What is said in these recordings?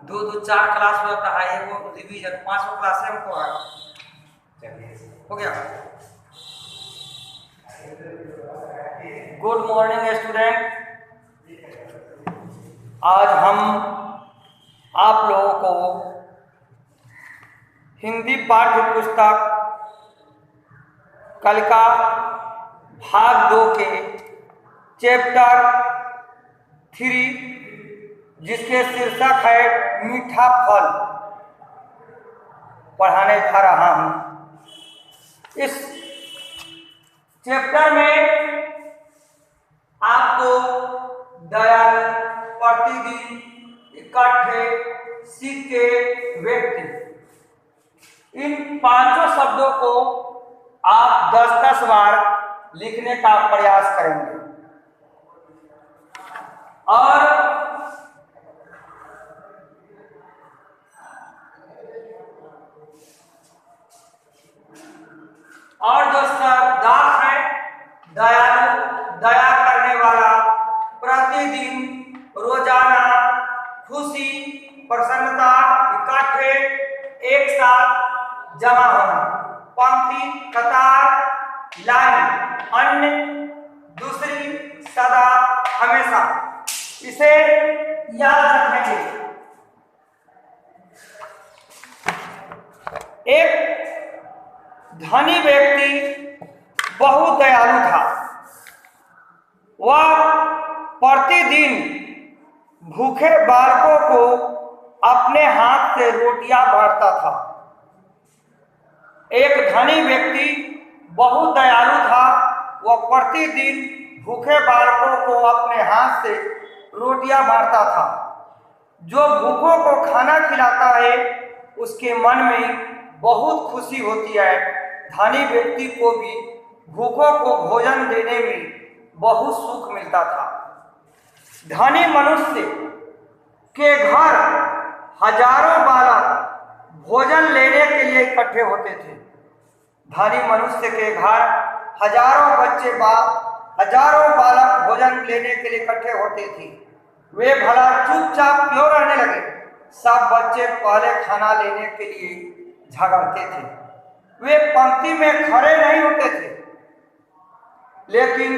दो दो चार क्लास में होता है, वो रिवीजन 5 क्लास है हमको है। चलिए हो गया। गुड मॉर्निंग स्टूडेंट, आज हम आप लोगों को हिंदी पाठ्य पुस्तक कल का भाग 2 के चैप्टर 3 जिसके शीर्षक है मीठा फल पढ़ाने जा रहा हूँ। इस चैप्टर में आपको दयालु, प्रतिदिन, इकट्ठे, सिक्के, व्यक्ति, इन 5 शब्दों को आप 10-10 बार लिखने का प्रयास करेंगे और जो शब्दार्थ है दयालु, दया करने वाला, प्रतिदिन, रोजाना, खुशी, प्रसन्नता, इकट्ठे, एक साथ, जमा होना, पंक्ति, कतार, लाइन, अन्य, दूसरी, सदा, हमेशा, इसे याद रखेंगे। एक धनी व्यक्ति बहुत दयालु था। वह प्रतिदिन भूखे बालकों को अपने हाथ से रोटियां बांटता था। एक धनी व्यक्ति बहुत दयालु था। वह प्रतिदिन भूखे बालकों को अपने हाथ से रोटियां बांटता था। जो भूखों को खाना खिलाता है उसके मन में बहुत खुशी होती है। धनी व्यक्ति को भी भूखों को भोजन देने में बहुत सुख मिलता था। धनी मनुष्य के घर हजारों बालक भोजन लेने के लिए इकट्ठे होते थे। धनी मनुष्य के घर हजारों बालक भोजन लेने के लिए इकट्ठे होते थे। वे भला चुपचाप क्यों रहने लगे? सब बच्चे पहले खाना लेने के लिए झगड़ते थे। वे पंक्ति में खड़े नहीं होते थे। लेकिन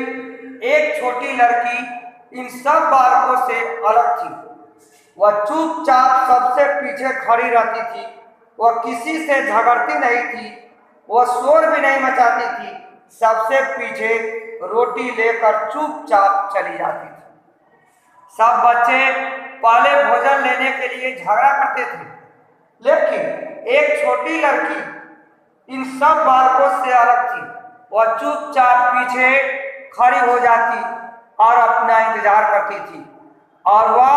एक छोटी लड़की इन सब बालकों से अलग थी। वह चुपचाप सबसे पीछे खड़ी रहती थी। वह किसी से झगड़ती नहीं थी। वह शोर भी नहीं मचाती थी। सबसे पीछे रोटी लेकर चुपचाप चली जाती थी। सब बच्चे पहले भोजन लेने के लिए झगड़ा करते थे, लेकिन एक छोटी लड़की इन सब बालकों से अलग थी। वह चुपचाप पीछे खड़ी हो जाती और अपना इंतजार करती थी, और वह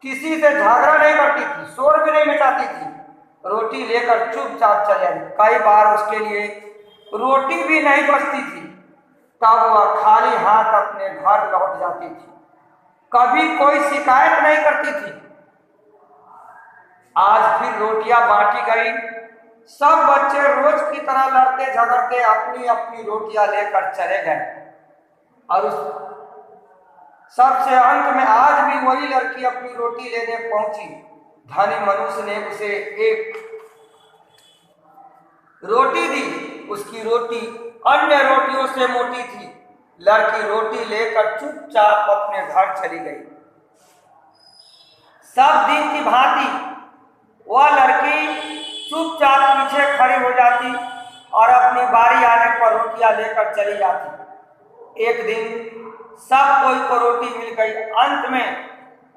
किसी से झगड़ा नहीं करती थी, शोर भी नहीं मचाती थी। रोटी लेकर चुपचाप चली जाती। कई बार उसके लिए रोटी भी नहीं बचती थी, तब वह खाली हाथ अपने घर लौट जाती थी। कभी कोई शिकायत नहीं करती थी। आज फिर रोटियां बांटी गई। सब बच्चे रोज की तरह लड़ते झगड़ते अपनी अपनी रोटियां लेकर चले गए, और उस सबसे अंत में आज भी वही लड़की अपनी रोटी लेने पहुंची। धनी मनुष्य ने उसे एक रोटी दी। उसकी रोटी अन्य रोटियों से मोटी थी। लड़की रोटी लेकर चुपचाप अपने घर चली गई। सब दिन की भांति वह लड़की चुपचाप पीछे खड़ी हो जाती और अपनी बारी आने पर रोटियां लेकर चली जाती। एक दिन सब कोई को रोटी मिल गई। अंत में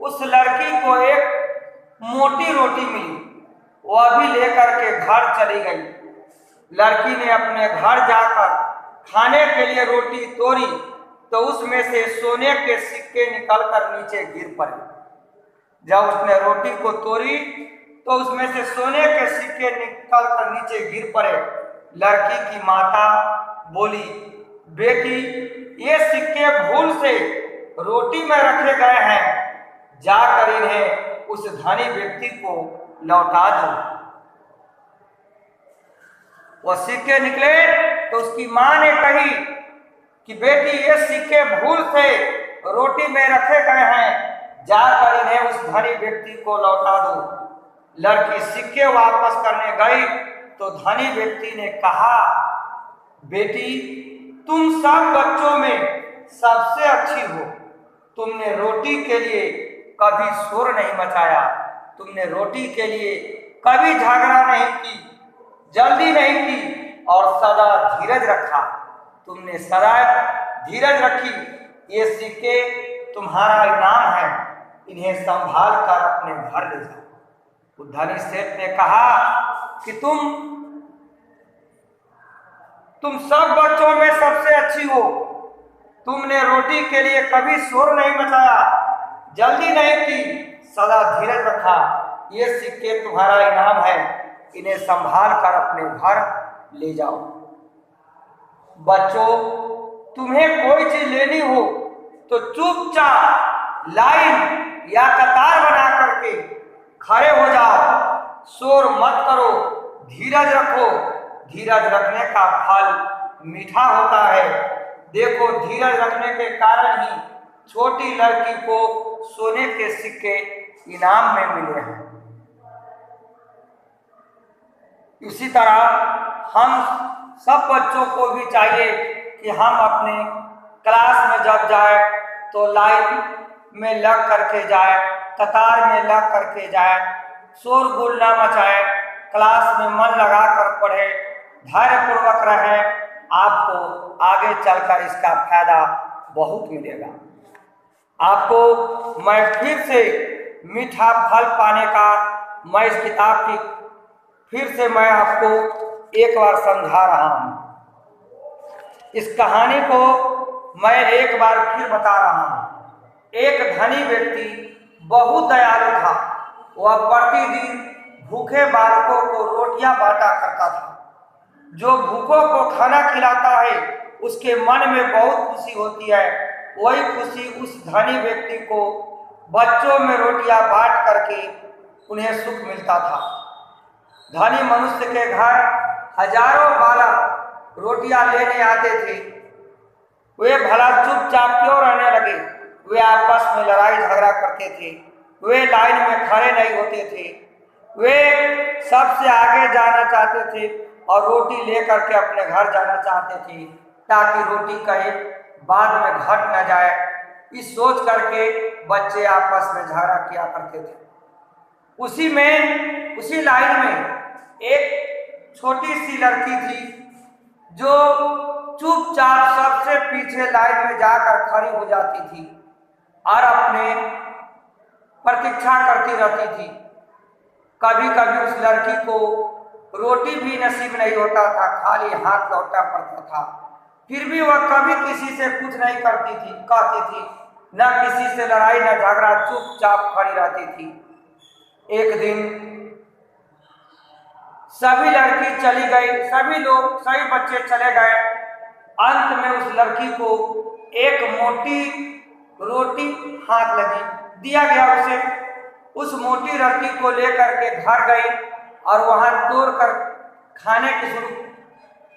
उस लड़की को एक मोटी रोटी मिली। वह भी लेकर के घर चली गई। लड़की ने अपने घर जाकर खाने के लिए रोटी तोड़ी तो उसमें से सोने के सिक्के निकलकर नीचे गिर पड़े। जब उसने रोटी को तोड़ी तो उसमें से सोने के सिक्के निकलकर नीचे गिर पड़े। लड़की की माता बोली, बेटी, ये सिक्के भूल से रोटी में रखे गए हैं, जाकर इन्हें उस धनी व्यक्ति को लौटा दो। वह सिक्के निकले तो उसकी मां ने कही कि बेटी, ये सिक्के भूल से रोटी में रखे गए हैं, जाकर इन्हें उस धनी व्यक्ति को लौटा दो। लड़की सिक्के वापस करने गई तो धनी व्यक्ति ने कहा, बेटी तुम सब बच्चों में सबसे अच्छी हो, तुमने रोटी के लिए कभी शोर नहीं मचाया, तुमने रोटी के लिए कभी झगड़ा नहीं की, जल्दी नहीं की और सदा धीरज रखा। तुमने सदा धीरज रखी। ये सिक्के तुम्हारा इनाम है, इन्हें संभाल कर अपने घर ले जाओ। उस धनी सेठ ने कहा कि तुम सब बच्चों में सबसे अच्छी हो, तुमने रोटी के लिए कभी शोर नहीं मचाया, जल्दी नहीं की, सदा धीरज रखा। ये सिक्के तुम्हारा इनाम है, इन्हें संभाल कर अपने घर ले जाओ। बच्चों, तुम्हें कोई चीज लेनी हो तो चुपचाप लाइन या कतार बना करके खड़े हो जाओ, शोर मत करो, धीरज रखो। धीरज रखने का फल मीठा होता है। देखो, धीरज रखने के कारण ही छोटी लड़की को सोने के सिक्के इनाम में मिले हैं। इसी तरह हम सब बच्चों को भी चाहिए कि हम अपने क्लास में जब जाए तो लाइन में लग करके जाए, कतार में लग करके जाए, शोरगुल ना मचाए, क्लास में मन लगा कर पढ़े, धैर्यपूर्वक रहे। आपको आगे चलकर इसका फायदा बहुत मिलेगा। आपको मैं फिर से मीठा फल पाने का मैं इस किताब की फिर से मैं आपको एक बार समझा रहा हूँ। इस कहानी को मैं एक बार फिर बता रहा हूँ। एक धनी व्यक्ति बहुत दयालु था। वह प्रतिदिन भूखे बालकों को रोटियां बांटा करता था। जो भूखों को खाना खिलाता है उसके मन में बहुत खुशी होती है। वही खुशी उस धनी व्यक्ति को बच्चों में रोटियां बांट करके उन्हें सुख मिलता था। धनी मनुष्य के घर हजारों बालक रोटियां लेने आते थे। वे भला चुपचाप क्यों रहने लगे? वे आपस में लड़ाई झगड़ा करते थे। वे लाइन में खड़े नहीं होते थे। वे सबसे आगे जाना चाहते थे और रोटी लेकर के अपने घर जाना चाहते थे ताकि रोटी कहीं बाद में घट न जाए। इस सोच करके बच्चे आपस में झगड़ा किया करते थे। उसी लाइन में एक छोटी सी लड़की थी जो चुपचाप सबसे पीछे लाइन में जाकर खड़ी हो जाती थी और अपने प्रतीक्षा करती रहती थी। कभी कभी उस लड़की को रोटी भी नसीब नहीं होता था, खाली हाथ लौटना पड़ता था। फिर भी वह कभी किसी से कुछ नहीं कहती थी, न किसी से लड़ाई न झगड़ा, चुपचाप खड़ी रहती थी। एक दिन सभी लड़की चली गई, सभी बच्चे चले गए। अंत में उस लड़की को एक मोटी रोटी हाथ लगी, दिया गया उसे। उस मोटी रोटी को लेकर के घर गई और वहां तोड़ कर खाने की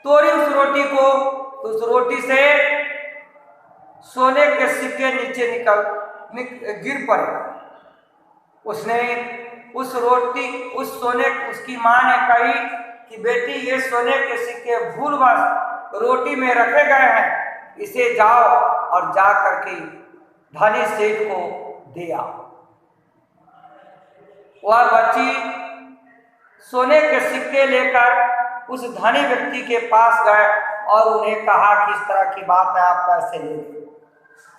तोड़ी उस रोटी को। तो उस रोटी से सोने के सिक्के नीचे गिर पड़े। उसकी माँ ने कही कि बेटी, ये सोने के सिक्के भूलवश रोटी में रखे गए हैं, इसे जाओ और जा करके धनी सेठ को दे आओ। वह बच्ची सोने के सिक्के लेकर उस धनी व्यक्ति के पास गए और उन्हें कहा कि इस तरह की बात है, आप पैसे ले लें।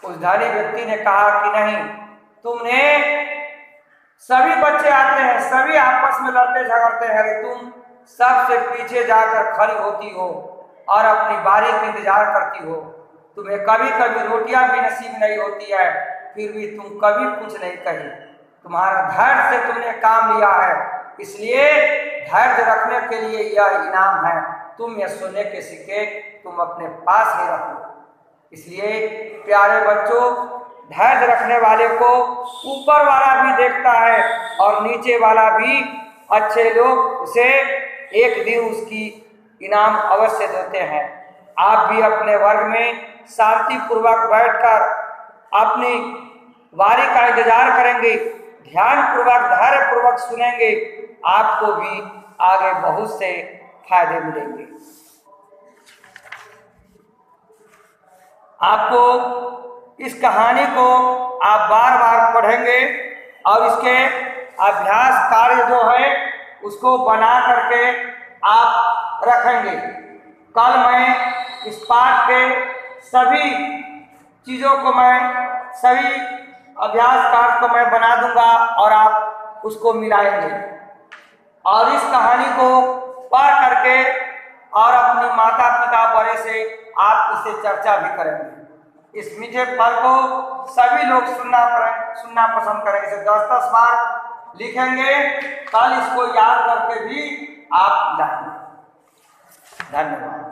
उस धनी व्यक्ति ने कहा कि नहीं, सभी बच्चे आते हैं, सभी आपस में लड़ते झगड़ते हैं, तुम सबसे पीछे जाकर खड़ी होती हो और अपनी बारी का इंतजार करती हो। तुम्हें कभी कभी रोटियां भी नसीब नहीं होती है, फिर भी तुम कभी कुछ नहीं कही। तुम्हारा धैर्य से तुमने काम लिया है, इसलिए धैर्य रखने के लिए यह इनाम है। तुम ये सोने के सिक्के तुम अपने पास ही रखो। इसलिए प्यारे बच्चों, धैर्य रखने वाले को ऊपर वाला भी देखता है और नीचे वाला भी। अच्छे लोग उसे एक दिन उसकी इनाम अवश्य देते हैं। आप भी अपने वर्ग में शांतिपूर्वक बैठकर अपनी बारी का इंतजार करेंगे, ध्यान पूर्वक धैर्य पूर्वक सुनेंगे, आपको भी आगे बहुत से फायदे मिलेंगे। आपको इस कहानी को आप बार बार पढ़ेंगे और इसके अभ्यास कार्य जो है उसको बना करके आप रखेंगे। कल मैं इस पाठ के सभी चीज़ों को सभी अभ्यास कार्य को मैं बना दूंगा और आप उसको मिलाएंगे और इस कहानी को पढ़ करके और अपनी माता पिता बड़े से आप इसे चर्चा भी करेंगे। इस मीठे फल को सभी लोग सुनना पसंद करेंगे। इसे 10-10 बार लिखेंगे, कल इसको याद करके भी आप लाएंगे। धन्यवाद।